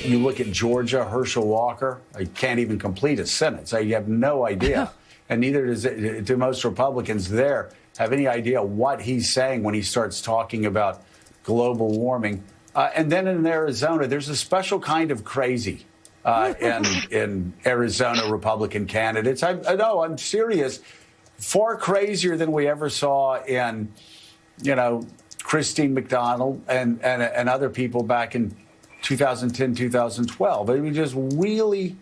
You look at Georgia, Herschel Walker, I can't even complete a sentence. You have no idea. And neither do most Republicans there have any idea what he's saying when he starts talking about global warming. And then in Arizona, there's a special kind of crazy in Arizona Republican candidates. I know, I'm serious. Far crazier than we ever saw in, Christine McDonald and other people back in 2010, 2012. I mean, just really,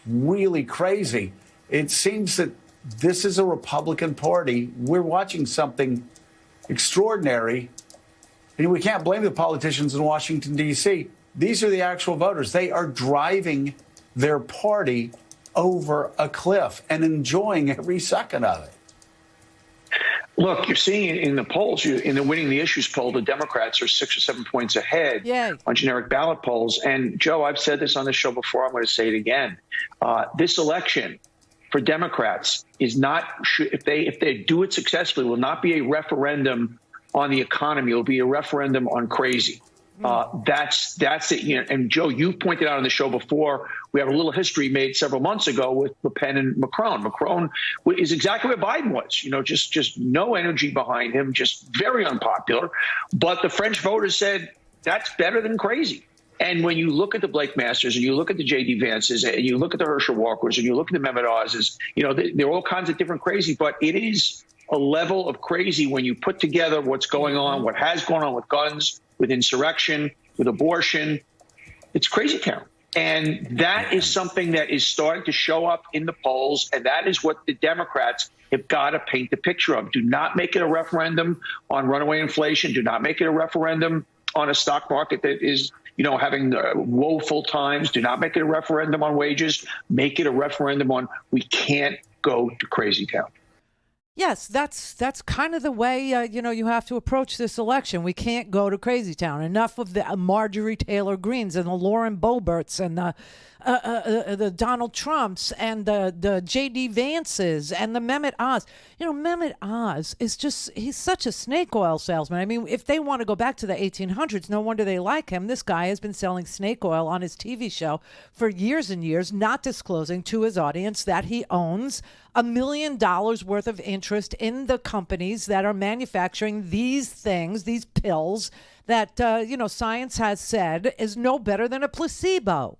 really crazy. It seems that this is a Republican Party. We're watching something extraordinary. And we can't blame the politicians in Washington, D.C. These are the actual voters. They are driving their party over a cliff and enjoying every second of it. Look, you're seeing it in the polls. In the Winning the Issues poll, the Democrats are 6 or 7 points ahead on generic ballot polls. And, Joe, I've said this on the show before. I'm going to say it again. This election for Democrats is not, if they do it successfully, will not be a referendum on the economy. It will be a referendum on crazy. That's it. And Joe, you've pointed out on the show before, we have a little history made several months ago with Le Pen and Macron. Macron is exactly where Biden was, just no energy behind him, just very unpopular. But the French voters said that's better than crazy. And when you look at the Blake Masters and you look at the J.D. Vances and you look at the Herschel Walkers and you look at the Mehmet Oz's, they're all kinds of different crazy, but it is a level of crazy when you put together what's going on, what has gone on with guns, with insurrection, with abortion. It's crazy town. And that is something that is starting to show up in the polls. And that is what the Democrats have got to paint the picture of. Do not make it a referendum on runaway inflation. Do not make it a referendum on a stock market that is, having woeful times. Do not make it a referendum on wages. Make it a referendum on we can't go to crazy town. Yes, that's kind of the way, you have to approach this election. We can't go to crazy town. Enough of the Marjorie Taylor Greenes and the Lauren Boeberts and the Donald Trumps and the J.D. Vances and the Mehmet Oz. Mehmet Oz is he's such a snake oil salesman. I mean, if they want to go back to the 1800s, no wonder they like him. This guy has been selling snake oil on his TV show for years and years, not disclosing to his audience that he owns $1 million worth of interest in the companies that are manufacturing these things, these pills that, science has said is no better than a placebo.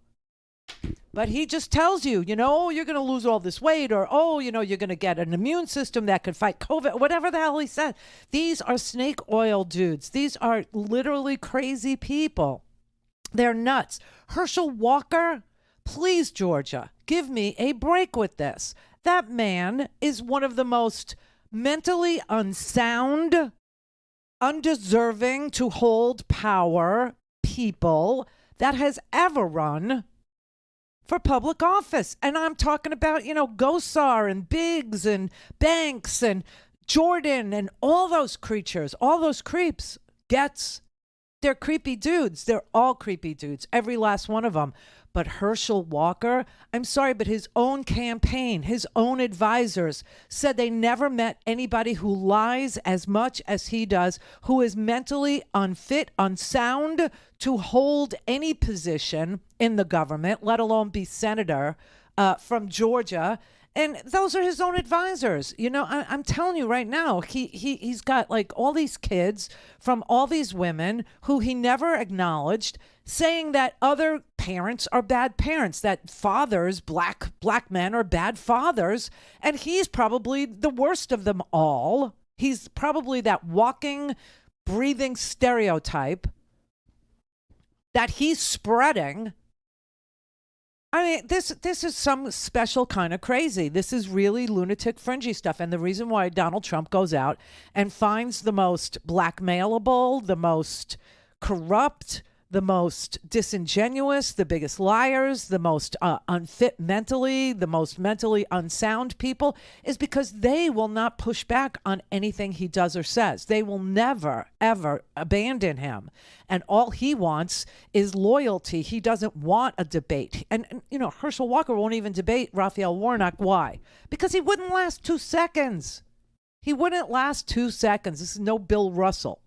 But he just tells you, you're going to lose all this weight, or, you're going to get an immune system that could fight COVID, whatever the hell he said. These are snake oil dudes. These are literally crazy people. They're nuts. Herschel Walker, please, Georgia, give me a break with this. That man is one of the most mentally unsound, undeserving to hold power people that has ever run for public office. And I'm talking about, Gosar and Biggs and Banks and Jordan and all those creatures, all those creeps. They're creepy dudes. They're all creepy dudes, every last one of them. But Herschel Walker, I'm sorry, but his own campaign, his own advisors said they never met anybody who lies as much as he does, who is mentally unfit, unsound to hold any position in the government, let alone be senator from Georgia. And those are his own advisors. I'm telling you right now, he's got like all these kids from all these women who he never acknowledged, saying that other parents are bad parents, that fathers, black men are bad fathers. And he's probably the worst of them all. He's probably that walking, breathing stereotype that he's spreading. I mean, this is some special kind of crazy. This is really lunatic, fringy stuff. And the reason why Donald Trump goes out and finds the most blackmailable, the most corrupt, the most disingenuous, the biggest liars, the most unfit mentally, the most mentally unsound people is because they will not push back on anything he does or says. They will never, ever abandon him. And all he wants is loyalty. He doesn't want a debate. And Herschel Walker won't even debate Raphael Warnock. Why? Because he wouldn't last 2 seconds. He wouldn't last 2 seconds. This is no Bill Russell.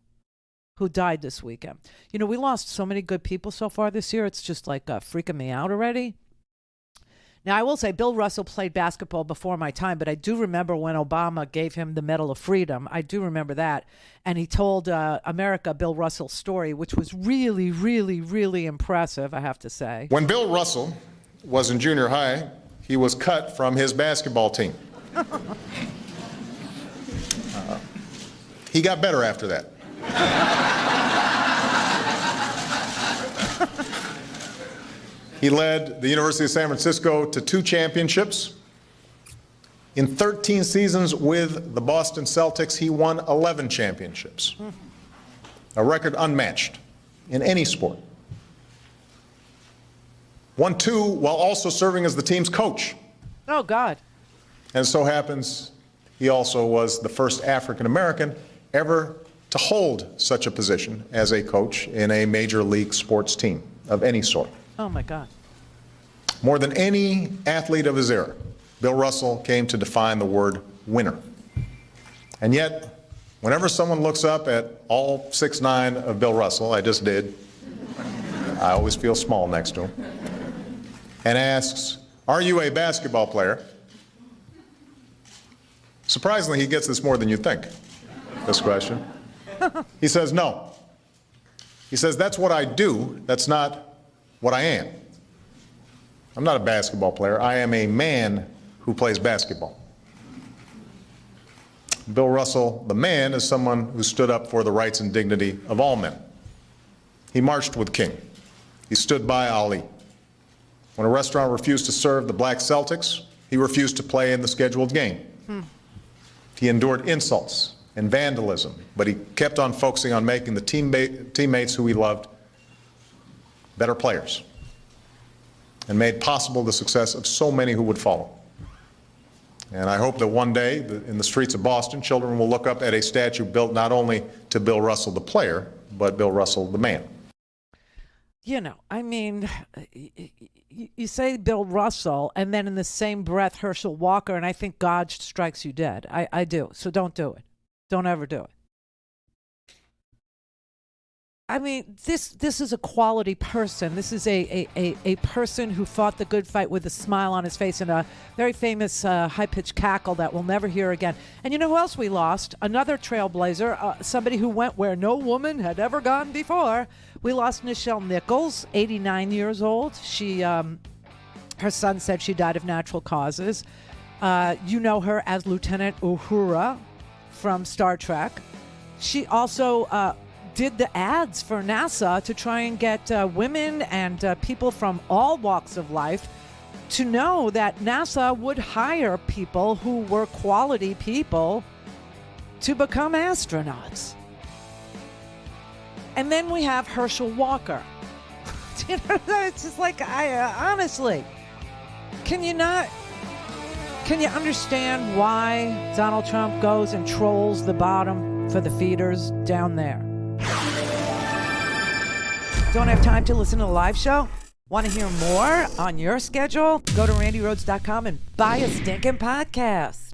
who died this weekend. You know, we lost so many good people so far this year. It's just like freaking me out already. Now, I will say Bill Russell played basketball before my time, but I do remember when Obama gave him the Medal of Freedom. I do remember that. And he told America Bill Russell's story, which was really, really, really impressive, I have to say. When Bill Russell was in junior high, he was cut from his basketball team. He got better after that. He led the University of San Francisco to 2 championships. In 13 seasons with the Boston Celtics, he won 11 championships, a record unmatched in any sport. Won 2 while also serving as the team's coach. Oh, God. And so happens he also was the first African American ever to hold such a position as a coach in a major league sports team of any sort. Oh, my God. More than any athlete of his era, Bill Russell came to define the word winner. And yet, whenever someone looks up at all 6'9" of Bill Russell, I just did, I always feel small next to him, and asks, "Are you a basketball player?" Surprisingly, he gets this more than you think, this question. He says, "No." He says, "That's what I do. That's not what I am. I'm not a basketball player. I am a man who plays basketball." Bill Russell, the man, is someone who stood up for the rights and dignity of all men. He marched with King. He stood by Ali. When a restaurant refused to serve the black Celtics, he refused to play in the scheduled game. He endured insults and vandalism, but he kept on focusing on making the teammates who he loved better players, and made possible the success of so many who would follow. And I hope that one day in the streets of Boston, children will look up at a statue built not only to Bill Russell the player, but Bill Russell the man. You know, I mean, you say Bill Russell, and then in the same breath, Herschel Walker, and I think God strikes you dead. I do. So don't do it. Don't ever do it. I mean, this is a quality person. This is a person who fought the good fight with a smile on his face and a very famous high-pitched cackle that we'll never hear again. And you know who else we lost? Another trailblazer, somebody who went where no woman had ever gone before. We lost Nichelle Nichols, 89 years old. She, her son said she died of natural causes. You know her as Lieutenant Uhura from Star Trek. She also did the ads for NASA to try and get women and people from all walks of life to know that NASA would hire people who were quality people to become astronauts. And then we have Herschel Walker. You know, it's just like, honestly, can you understand why Donald Trump goes and trolls the bottom for the feeders down there? Don't have time to listen to the live show? Want to hear more on your schedule? Go to RandiRhodes.com and buy a stinking podcast.